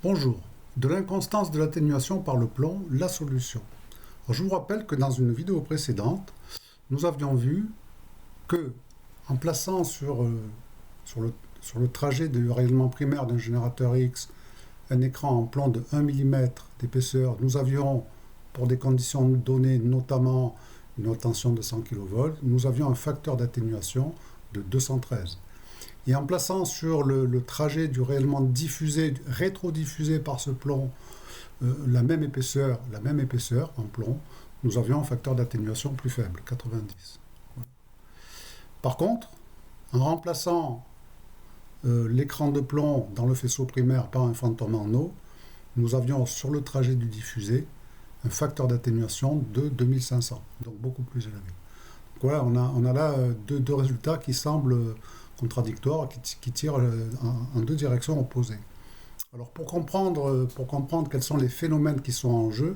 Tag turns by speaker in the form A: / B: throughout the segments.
A: Bonjour, de l'inconstance de l'atténuation par le plomb, la solution. Alors, je vous rappelle que dans une vidéo précédente, nous avions vu que, en plaçant sur le trajet de rayonnement primaire d'un générateur X un écran en plomb de 1 mm d'épaisseur, nous avions, pour des conditions données, notamment une haute tension de 100 kV, nous avions un facteur d'atténuation de 213. Et en plaçant sur le trajet du rayonnement diffusé, rétrodiffusé par ce plomb, la même épaisseur en plomb, nous avions un facteur d'atténuation plus faible, 90. Par contre, en remplaçant l'écran de plomb dans le faisceau primaire par un fantôme en eau, nous avions sur le trajet du diffusé un facteur d'atténuation de 2500, donc beaucoup plus élevé. Donc voilà, on a là deux résultats qui semblent contradictoires, qui tirent en deux directions opposées. Alors pour comprendre quels sont les phénomènes qui sont en jeu,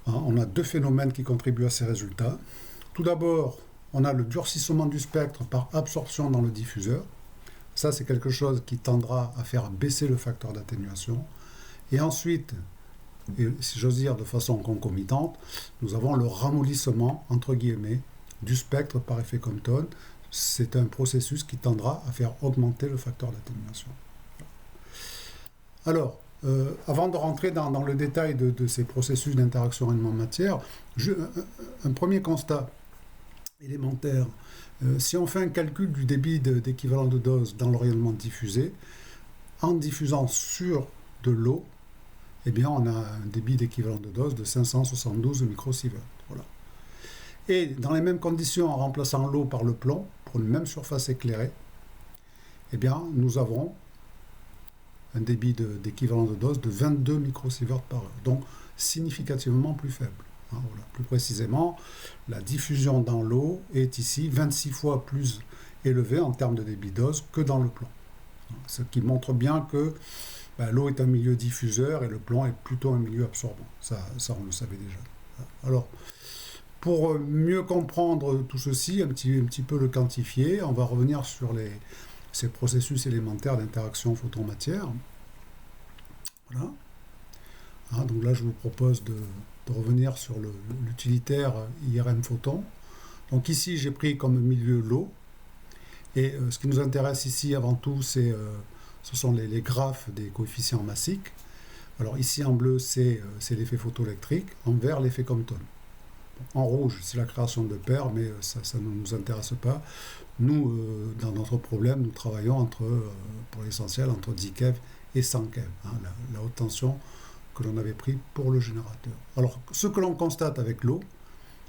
A: on a deux phénomènes qui contribuent à ces résultats. Tout d'abord, on a le durcissement du spectre par absorption dans le diffuseur. Ça, c'est quelque chose qui tendra à faire baisser le facteur d'atténuation. Et ensuite, et si j'ose dire de façon concomitante, nous avons le ramollissement, entre guillemets, du spectre par effet Compton. C'est un processus qui tendra à faire augmenter le facteur d'atténuation. Alors, avant de rentrer dans le détail de ces processus d'interaction rayonnement-matière, un premier constat élémentaire. Si on fait un calcul du débit d'équivalent de dose dans le rayonnement diffusé, en diffusant sur de l'eau, eh bien on a un débit d'équivalent de dose de 572 microsieverts. Voilà. Et dans les mêmes conditions, en remplaçant l'eau par le plomb, pour une même surface éclairée, eh bien nous avons un débit d'équivalent de dose de 22 microsieverts par heure, donc significativement plus faible. Voilà. Plus précisément, la diffusion dans l'eau est ici 26 fois plus élevée en termes de débit dose que dans le plomb. Ce qui montre bien que l'eau est un milieu diffuseur et le plomb est plutôt un milieu absorbant. Ça on le savait déjà. Alors, pour mieux comprendre tout ceci, un petit peu le quantifier, on va revenir sur ces processus élémentaires d'interaction photon-matière. Voilà. Donc là, je vous propose de revenir sur l'utilitaire IRM photon. Donc ici, j'ai pris comme milieu l'eau. Et ce qui nous intéresse ici, avant tout, ce sont les graphes des coefficients massiques. Alors ici, en bleu, c'est l'effet photoélectrique. En vert, l'effet Compton. En rouge, c'est la création de paires, mais ça ne nous intéresse pas. Nous, dans notre problème, nous travaillons pour l'essentiel entre 10 keV et 100 keV, la haute tension que l'on avait pris pour le générateur. Alors, ce que l'on constate avec l'eau,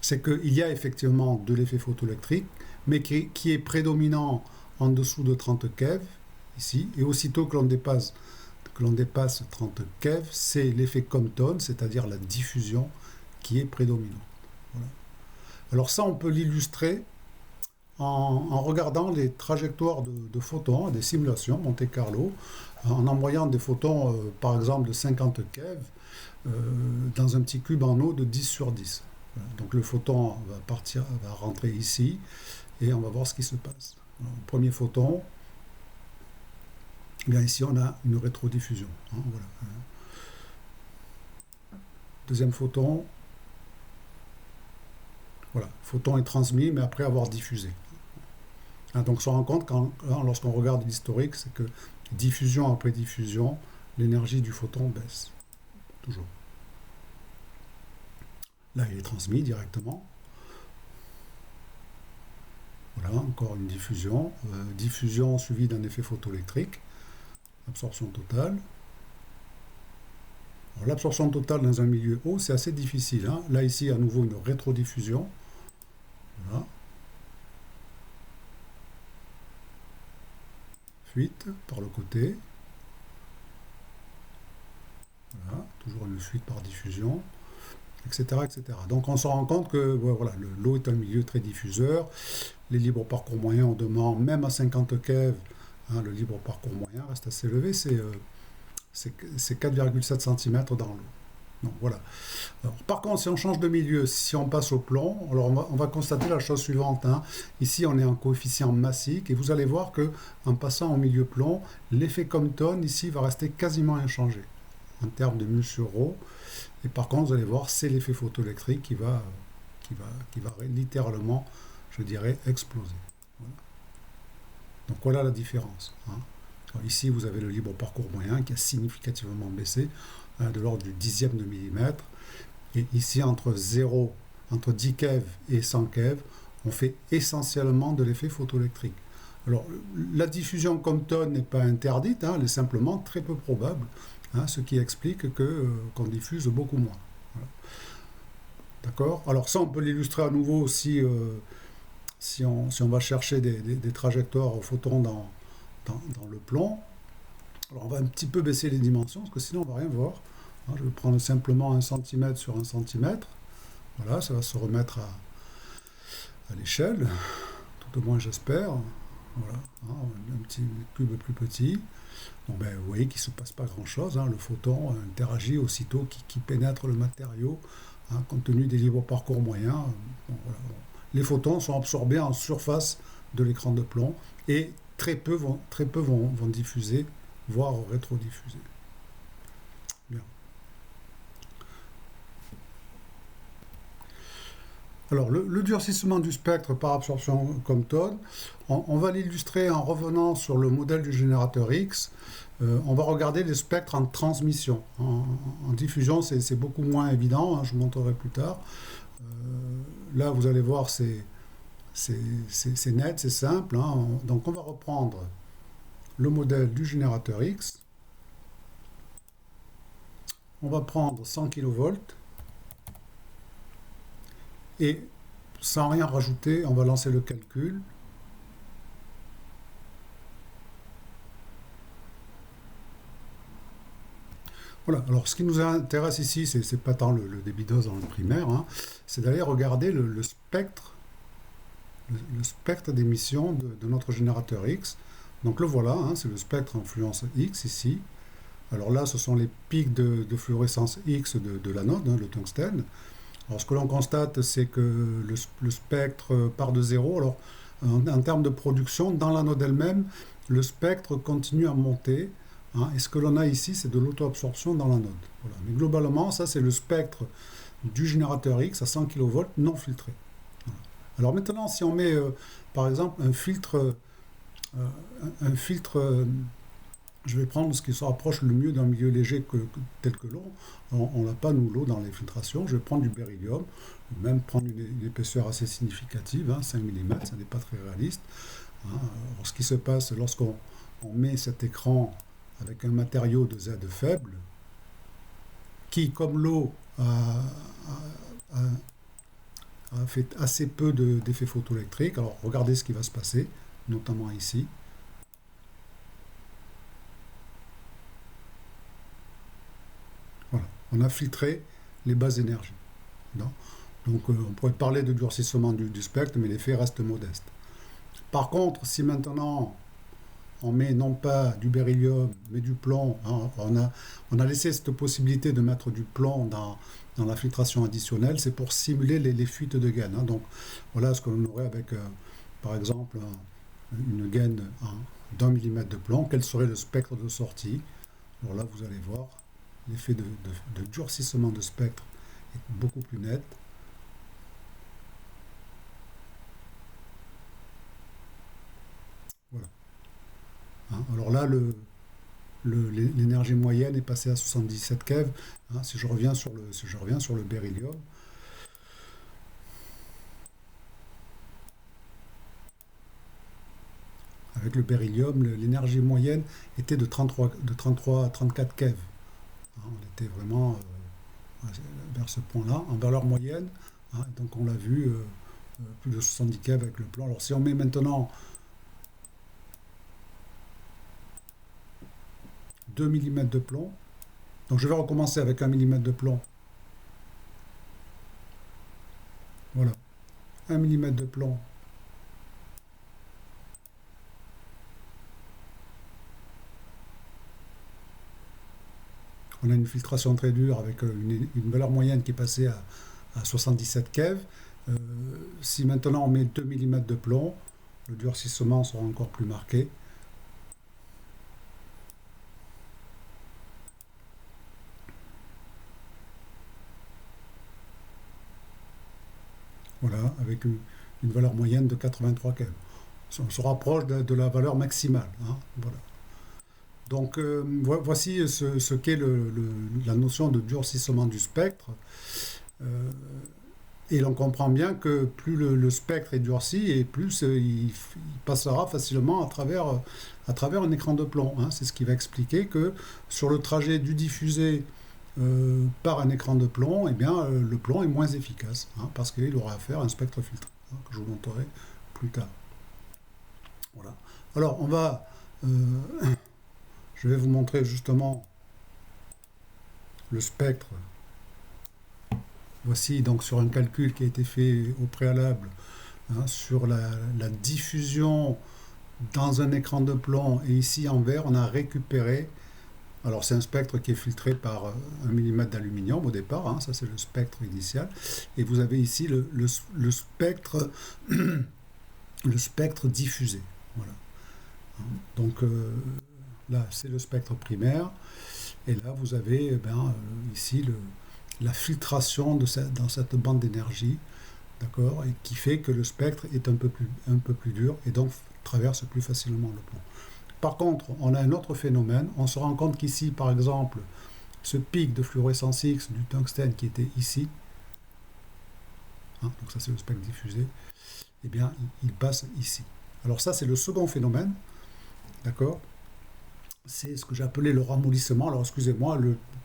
A: c'est qu'il y a effectivement de l'effet photoélectrique, mais qui est prédominant en dessous de 30 keV, ici, et aussitôt que l'on dépasse 30 keV, c'est l'effet Compton, c'est-à-dire la diffusion, qui est prédominante. Voilà. Alors ça, on peut l'illustrer en regardant les trajectoires de photons, des simulations Monte Carlo, en envoyant des photons, par exemple de 50 keV, dans un petit cube en eau de 10 sur 10. Voilà. Donc le photon va rentrer ici, et on va voir ce qui se passe. Alors, premier photon, bien ici on a une rétrodiffusion. Voilà. Deuxième photon, voilà, photon est transmis, mais après avoir diffusé. Donc on se rend compte, lorsqu'on regarde l'historique, c'est que diffusion après diffusion, l'énergie du photon baisse. Toujours. Là, il est transmis directement. Voilà, encore une diffusion. Diffusion suivie d'un effet photoélectrique. Absorption totale. L'absorption totale dans un milieu haut, c'est assez difficile. Là, ici, à nouveau, une rétrodiffusion. Voilà. Fuite par le côté. Voilà, toujours une fuite par diffusion, etc., etc. Donc on se rend compte que voilà, l'eau est un milieu très diffuseur. Les libres parcours moyens, on demande, même à 50 keV, le libre parcours moyen reste assez élevé, c'est 4,7 cm dans l'eau. Donc voilà. Alors, par contre, si on change de milieu, si on passe au plomb, alors on va constater la chose suivante, hein. Ici, on est en coefficient massique et vous allez voir que en passant au milieu plomb, l'effet Compton ici va rester quasiment inchangé en termes de mu sur ρ. Et par contre, vous allez voir, c'est l'effet photoélectrique qui va littéralement, je dirais, exploser. Voilà. Donc voilà la différence, hein. Alors, ici, vous avez le libre parcours moyen qui a significativement baissé, hein, de l'ordre du dixième de millimètre. Et ici, entre 10 keV et 100 keV, on fait essentiellement de l'effet photoélectrique. Alors, la diffusion Compton n'est pas interdite, hein, elle est simplement très peu probable, hein, ce qui explique qu'on diffuse beaucoup moins. Voilà. D'accord. Alors ça, on peut l'illustrer à nouveau si on va chercher des trajectoires photons dans le plomb. Alors on va un petit peu baisser les dimensions, parce que sinon on ne va rien voir. Hein, je vais prendre simplement 1 cm sur 1 cm. Voilà, ça va se remettre à l'échelle, tout au moins j'espère. Voilà, hein, un petit cube plus petit. Donc, ben, vous voyez qu'il ne se passe pas grand-chose, hein. Le photon interagit aussitôt qu'il pénètre le matériau, hein, compte tenu des libres parcours moyens. Bon, voilà, bon. Les photons sont absorbés en surface de l'écran de plomb et très peu vont diffuser, voire rétrodiffuser. Bien. Alors, le durcissement du spectre par absorption Compton, on va l'illustrer en revenant sur le modèle du générateur X. On va regarder les spectres en transmission. En diffusion, c'est beaucoup moins évident, hein, je vous montrerai plus tard. Là, vous allez voir, c'est net, c'est simple, hein. Donc, on va reprendre le modèle du générateur X. On va prendre 100 kV. Et sans rien rajouter, on va lancer le calcul. Voilà, alors ce qui nous intéresse ici, c'est pas tant le débit dose dans le primaire, hein, c'est d'aller regarder le spectre d'émission de notre générateur X. Donc le voilà, hein, c'est le spectre influence X ici. Alors là, ce sont les pics de fluorescence X de l'anode, hein, le tungstène. Alors ce que l'on constate, c'est que le spectre part de zéro. Alors en termes de production, dans l'anode elle-même, le spectre continue à monter, hein, et ce que l'on a ici, c'est de l'auto-absorption dans l'anode. Voilà. Mais globalement, ça c'est le spectre du générateur X à 100 kV non filtré. Voilà. Alors maintenant, si on met par exemple un filtre, je vais prendre ce qui se rapproche le mieux d'un milieu léger tel que l'eau. On n'a pas, nous, l'eau dans les filtrations. Je vais prendre du beryllium, même prendre une épaisseur assez significative, hein, 5 mm, ça n'est pas très réaliste. Hein. Alors, ce qui se passe lorsqu'on met cet écran avec un matériau de Z faible, qui, comme l'eau, a fait assez peu d'effets photoélectriques. Alors, regardez ce qui va se passer, notamment ici. Voilà, on a filtré les basses énergies. Non. Donc on pourrait parler de durcissement du spectre, mais l'effet reste modeste. Par contre, si maintenant on met non pas du beryllium, mais du plomb, hein, on a laissé cette possibilité de mettre du plomb dans la filtration additionnelle, c'est pour simuler les fuites de gaines, hein. Donc voilà ce que l'on aurait avec, par exemple, une gaine d'1 mm de plomb. Quel serait le spectre de sortie? Alors là, vous allez voir, l'effet de durcissement de spectre est beaucoup plus net. Voilà. Hein, alors là, l'énergie moyenne est passée à 77 keV. Hein, si je reviens sur le beryllium, avec le beryllium, l'énergie moyenne était de 33 à 34 keV. Hein, on était vraiment vers ce point-là, en valeur moyenne. Hein, donc on l'a vu, plus de 70 keV avec le plomb. Alors si on met maintenant 2 mm de plomb, donc je vais recommencer avec 1 mm de plomb. Voilà, 1 mm de plomb. on a une filtration très dure avec une valeur moyenne qui est passée à 77 keV. Si maintenant on met 2 mm de plomb, le durcissement sera encore plus marqué. Voilà, avec une valeur moyenne de 83 keV. On se rapproche de la valeur maximale. Hein, voilà. Donc voici ce qu'est la notion de durcissement du spectre. Et l'on comprend bien que plus le spectre est durci, et plus il passera facilement à travers un écran de plomb. Hein. C'est ce qui va expliquer que sur le trajet du diffusé par un écran de plomb, eh bien, le plomb est moins efficace, hein, parce qu'il aura à faire un spectre filtré, hein, que je vous montrerai plus tard. Voilà. Alors, je vais vous montrer justement le spectre. Voici donc sur un calcul qui a été fait au préalable, hein, sur la diffusion dans un écran de plomb, et ici en vert on a récupéré, alors c'est un spectre qui est filtré par 1 mm d'aluminium au départ, hein, ça c'est le spectre initial, et vous avez ici le spectre le spectre diffusé. Voilà. Donc là c'est le spectre primaire, et là vous avez ici la filtration dans cette bande d'énergie, d'accord, et qui fait que le spectre est un peu plus dur et donc traverse plus facilement le plomb. Par contre, on a un autre phénomène. On se rend compte qu'ici, par exemple, ce pic de fluorescence X du tungstène qui était ici, hein, donc ça c'est le spectre diffusé, eh bien il passe ici. Alors ça c'est le second phénomène, d'accord. C'est ce que j'ai appelé le ramollissement. Alors excusez-moi,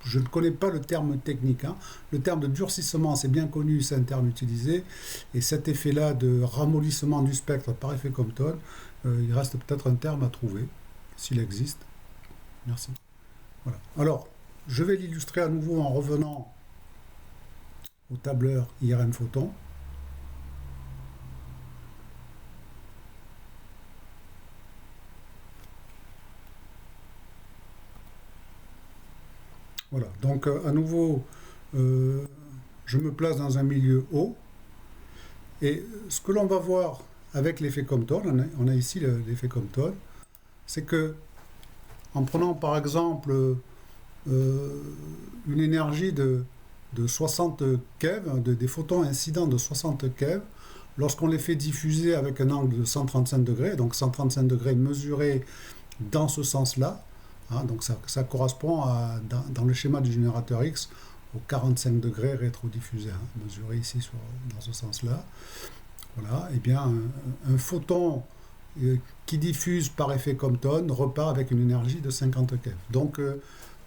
A: je ne connais pas le terme technique. Hein. Le terme de durcissement, c'est bien connu, c'est un terme utilisé. Et cet effet-là de ramollissement du spectre par effet Compton, il reste peut-être un terme à trouver, s'il existe. Merci. Voilà. Alors, je vais l'illustrer à nouveau en revenant au tableur IRM Photon. Voilà, donc à nouveau, je me place dans un milieu haut, et ce que l'on va voir avec l'effet Compton, on a ici l'effet Compton, c'est que en prenant par exemple une énergie de 60 keV, des photons incidents de 60 keV, lorsqu'on les fait diffuser avec un angle de 135 degrés, donc 135 degrés mesurés dans ce sens-là, hein, donc ça correspond dans le schéma du générateur X aux 45 degrés rétrodiffusés, hein, mesuré ici dans ce sens-là. Voilà, et bien un photon qui diffuse par effet Compton repart avec une énergie de 50 keV. Donc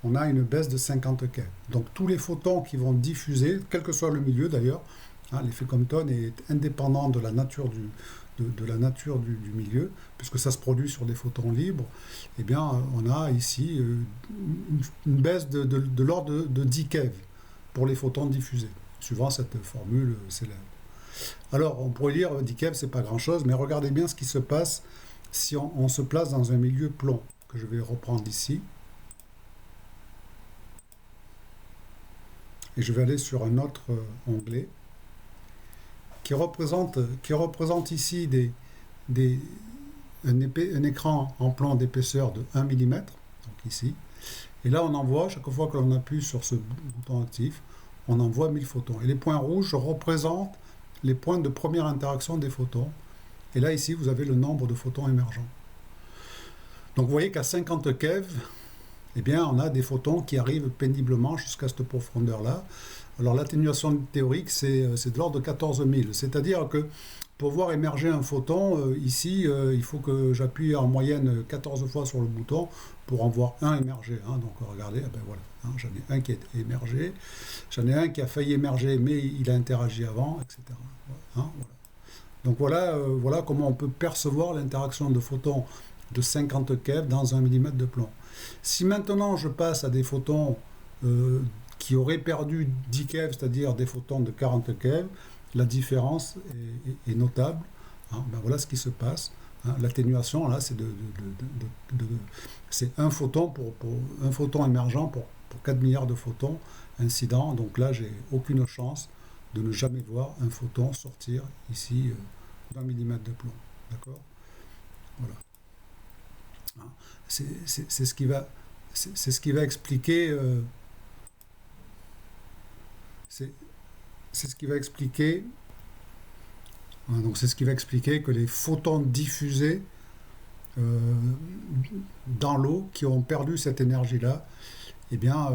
A: on a une baisse de 50 keV. Donc tous les photons qui vont diffuser, quel que soit le milieu d'ailleurs, hein, l'effet Compton est indépendant de la nature du milieu, puisque ça se produit sur des photons libres. Eh bien on a ici une baisse de l'ordre de 10 keV pour les photons diffusés, suivant cette formule célèbre. Alors, on pourrait dire 10 keV, c'est pas grand-chose, mais regardez bien ce qui se passe si on se place dans un milieu plomb, que je vais reprendre ici. Et je vais aller sur un autre onglet qui représente ici un écran en plomb d'épaisseur de 1 mm, donc ici. Et là, on envoie, chaque fois que l'on appuie sur ce bouton actif, on envoie 1000 photons. Et les points rouges représentent les points de première interaction des photons. Et là, ici, vous avez le nombre de photons émergents. Donc, vous voyez qu'à 50 keV, eh bien, on a des photons qui arrivent péniblement jusqu'à cette profondeur-là. Alors, l'atténuation théorique, c'est de l'ordre de 14 000. C'est-à-dire que pour voir émerger un photon, ici, il faut que j'appuie en moyenne 14 fois sur le bouton pour en voir un émerger. Hein. Donc, regardez, ben voilà, hein, j'en ai un qui est émergé, j'en ai un qui a failli émerger, mais il a interagi avant, etc. Hein, voilà. Donc, voilà comment on peut percevoir l'interaction de photons de 50 keV dans 1 mm de plomb. Si maintenant je passe à des photons qui auraient perdu 10 keV, c'est-à-dire des photons de 40 keV, la différence est notable. Hein, ben voilà ce qui se passe. Hein, l'atténuation, là, c'est un photon un photon émergent pour 4 milliards de photons incidents. Donc là, j'ai aucune chance de ne jamais voir un photon sortir ici d'un millimètre de plomb. D'accord? Voilà. Hein. C'est ce qui va, c'est ce qui va expliquer. C'est ce qui va expliquer. Donc c'est ce qui va expliquer que les photons diffusés dans l'eau, qui ont perdu cette énergie-là, eh bien,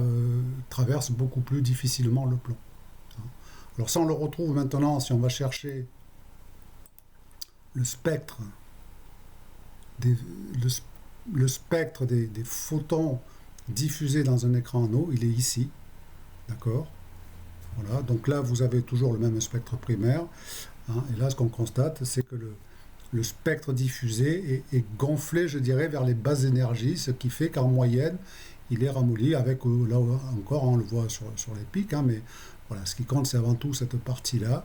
A: traversent beaucoup plus difficilement le plomb. Alors ça, on le retrouve maintenant si on va chercher le spectre des, le spectre des photons diffusés dans un écran en eau, il est ici. D'accord? Voilà, donc là, vous avez toujours le même spectre primaire. Hein, et là, ce qu'on constate, c'est que le spectre diffusé est gonflé, je dirais, vers les basses énergies, ce qui fait qu'en moyenne, il est ramolli avec, là encore, on le voit sur les pics, hein, mais voilà, ce qui compte, c'est avant tout cette partie-là.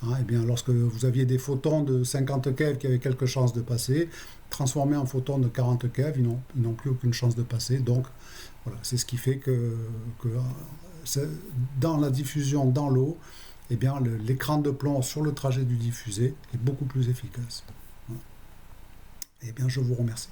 A: Hein, et bien, lorsque vous aviez des photons de 50 keV qui avaient quelques chances de passer, transformés en photons de 40 keV, ils n'ont plus aucune chance de passer. Donc, voilà, c'est ce qui fait que dans la diffusion dans l'eau, eh bien, l'écran de plomb sur le trajet du diffusé est beaucoup plus efficace. Voilà. Eh bien, je vous remercie.